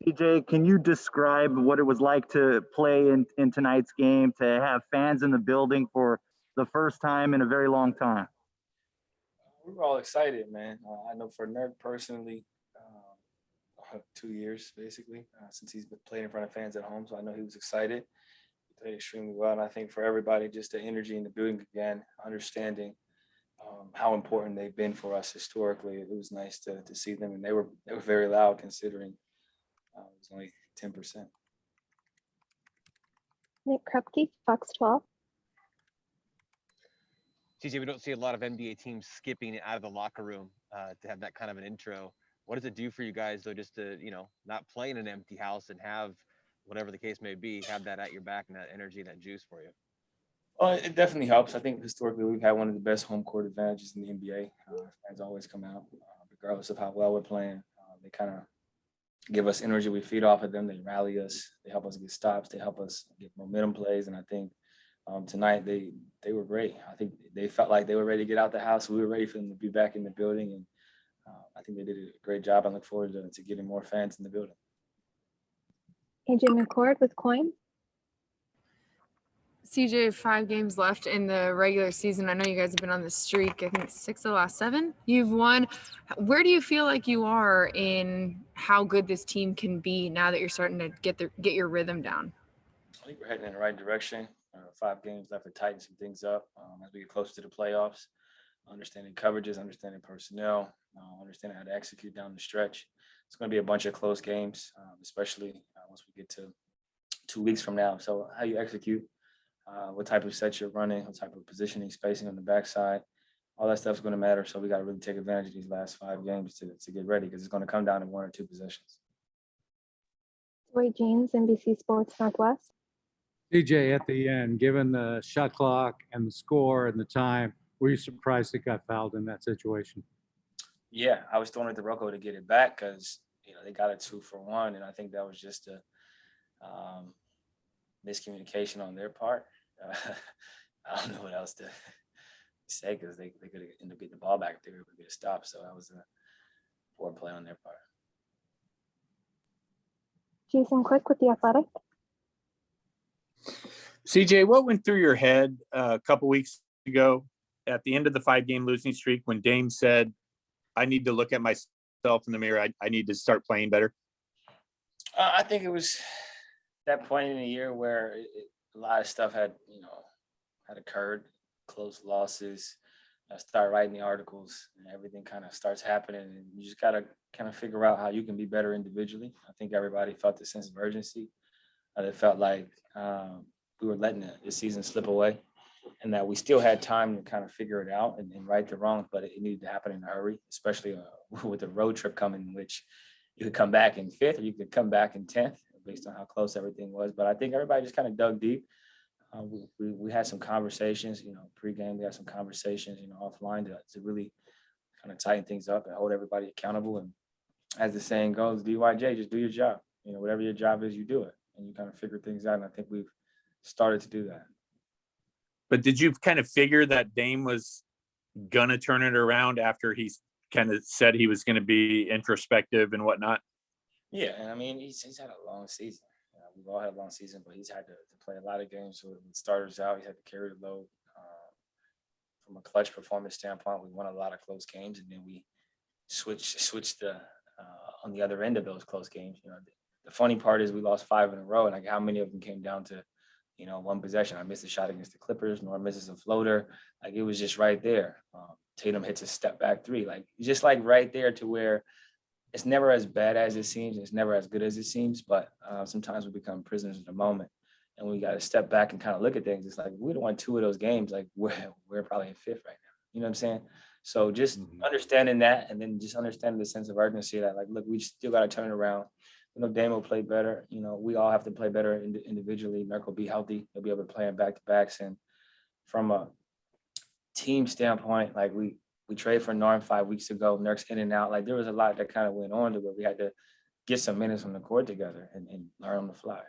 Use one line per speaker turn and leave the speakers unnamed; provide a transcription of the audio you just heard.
CJ, can you describe what it was like to play in tonight's game, to have fans in the building for the first time in a very long time?
We were all excited, man. I know for Nerd personally, 2 years basically since he's been playing in front of fans at home, so I know he was excited. He played extremely well, and I think for everybody, just the energy in the building again, understanding how important they've been for us historically. It was nice to see them, and they were very loud considering it was only 10%.
Nick Krupke, Fox 12.
CJ, we don't see a lot of NBA teams skipping out of the locker room to have that kind of an intro. What does it do for you guys, though, just to, not play in an empty house and have, whatever the case may be, have that at your back and that energy, that juice for you?
Well, it definitely helps. I think historically we've had one of the best home court advantages in the NBA. Fans always come out, regardless of how well we're playing. They kind of give us energy. We feed off of them. They rally us. They help us get stops. They help us get momentum plays. And I think tonight they were great. I think they felt like they were ready to get out the house. We were ready for them to be back in the building. And I think they did a great job. I look forward to getting more fans in the building.
AJ McCord with Coin.
CJ, 5 games left in the regular season. I know you guys have been on this streak. I think 6 of the last 7 you've won. Where do you feel like you are in how good this team can be now that you're starting to get your rhythm down?
I think we're heading in the right direction. 5 games left to tighten some things up as we get closer to the playoffs. Understanding coverages, understanding personnel, understanding how to execute down the stretch. It's going to be a bunch of close games, especially once we get to 2 weeks from now. So how you execute, what type of sets you're running, what type of positioning, spacing on the backside, all that stuff is going to matter. So we got to really take advantage of these last 5 games to get ready, because it's going to come down to 1 or 2 possessions.
Dwight James, NBC Sports Northwest.
CJ, at the end, given the shot clock and the score and the time, were you surprised it got fouled in that situation?
Yeah, I was throwing it to Rocco to get it back because they got a 2 for 1, and I think that was just a miscommunication on their part. I don't know what else to say, because they could end up getting the ball back if they were able to get a stop. So that was a poor play on their part.
Jason Quick with The Athletic.
CJ, what went through your head a couple weeks ago at the end of the 5-game losing streak when Dame said, I need to look at myself in the mirror. I need to start playing better?
I think it was that point in the year where a lot of stuff had occurred, close losses. I start writing the articles, and everything kind of starts happening, and you just got to kind of figure out how you can be better individually. I think everybody felt the sense of urgency. They felt like we were letting the season slip away, and that we still had time to kind of figure it out and right the wrongs, but it needed to happen in a hurry, especially with the road trip coming, which you could come back in 5th or you could come back in 10th based on how close everything was. But I think everybody just kind of dug deep. We had some conversations, pregame. We had some conversations, offline to really kind of tighten things up and hold everybody accountable. And as the saying goes, DYJ, just do your job. Whatever your job is, you do it, and you kind of figure things out. And I think we've started to do that.
But did you kind of figure that Dame was going to turn it around after he kind of said he was going to be introspective and whatnot?
Yeah, and I mean, he's had a long season. We've all had a long season, but he's had to play a lot of games with starters out. He had to carry the load. From a clutch performance standpoint, we won a lot of close games, and then we switched the on the other end of those close games. The funny part is we lost 5 in a row, and like how many of them came down to 1 possession. I missed a shot against the Clippers, nor misses a floater. Like, it was just right there. Tatum hits a step back 3, like just like right there, to where it's never as bad as it seems. It's never as good as it seems, but sometimes we become prisoners of the moment, and we got to step back and kind of look at things. It's like, we'd have won 2 of those games. Like, we're probably in 5th right now. You know what I'm saying? So just understanding that, and then just understanding the sense of urgency that, like, look, we still got to turn it around. Dame will play better. We all have to play better individually. Nurk will be healthy. He'll be able to play in back-to-backs. And from a team standpoint, like, we traded for Norm 5 weeks ago. Nurk's in and out. Like, there was a lot that kind of went on to where we had to get some minutes on the court together and learn on the fly.